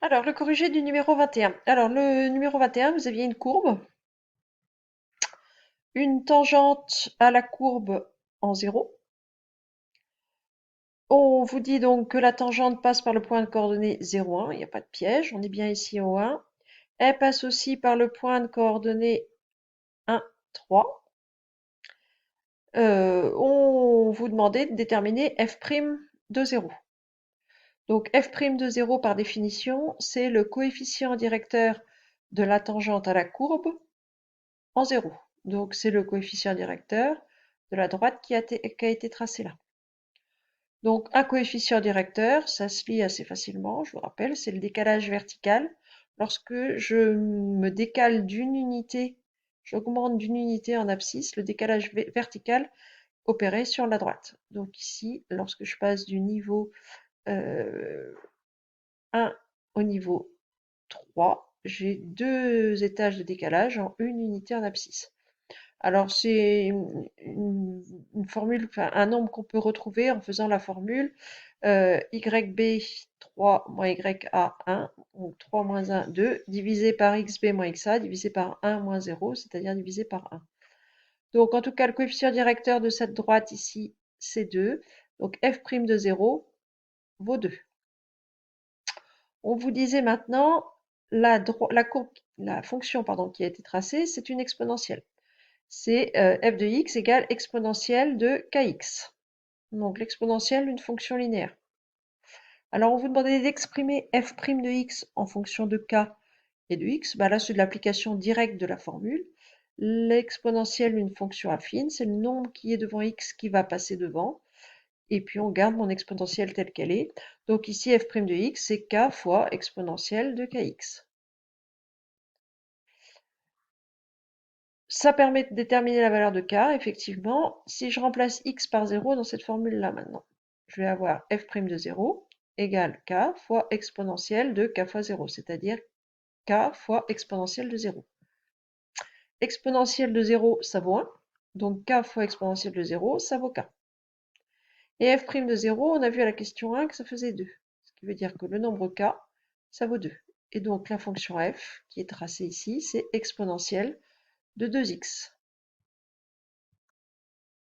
Alors, le corrigé du numéro 21. Alors, le numéro 21, vous aviez une courbe, une tangente à la courbe en 0. On vous dit donc que la tangente passe par le point de coordonnées 0, 1, il n'y a pas de piège, on est bien ici au 1. Elle passe aussi par le point de coordonnées 1, 3. On vous demandait de déterminer f' de 0. Donc f' de 0 par définition, c'est le coefficient directeur de la tangente à la courbe en 0. Donc c'est le coefficient directeur de la droite qui a été tracé là. Donc un coefficient directeur, ça se lit assez facilement, je vous rappelle, c'est le décalage vertical. Lorsque je me décale d'une unité, j'augmente d'une unité en abscisse, le décalage vertical opéré sur la droite. Donc ici, lorsque je passe du niveau 1 au niveau 3, j'ai deux étages de décalage en une unité en abscisse. Alors c'est une formule, enfin, un nombre qu'on peut retrouver en faisant la formule YB 3 moins YA 1, donc 3 moins 1, 2, divisé par XB moins XA, divisé par 1 moins 0, c'est-à-dire divisé par 1. Donc en tout cas, le coefficient directeur de cette droite ici, c'est 2. Donc f' de 0 vaut 2. On vous disait maintenant, la fonction qui a été tracée, c'est une exponentielle. C'est f de x égale exponentielle de kx. Donc l'exponentielle d'une fonction linéaire. Alors on vous demandait d'exprimer f' de x en fonction de k et de x. Bah là, c'est de l'application directe de la formule. L'exponentielle d'une fonction affine, c'est le nombre qui est devant x qui va passer devant. Et puis on garde mon exponentielle telle qu'elle est. Donc ici, f' de x, c'est k fois exponentielle de kx. Ça permet de déterminer la valeur de k, effectivement. Si je remplace x par 0 dans cette formule-là maintenant, je vais avoir f' de 0 égale k fois exponentielle de k fois 0, c'est-à-dire k fois exponentielle de 0. Exponentielle de 0, ça vaut 1, donc k fois exponentielle de 0, ça vaut k. Et f' de 0, on a vu à la question 1 que ça faisait 2, ce qui veut dire que le nombre k, ça vaut 2. Et donc la fonction f, qui est tracée ici, c'est exponentielle de 2x.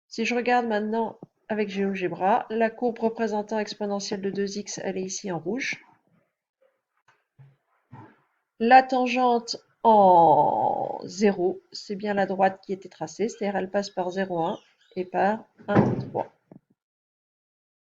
Si je regarde maintenant avec GeoGebra, la courbe représentant exponentielle de 2x, elle est ici en rouge. La tangente en 0, c'est bien la droite qui était tracée, c'est-à-dire elle passe par 0,1 et par 1,3.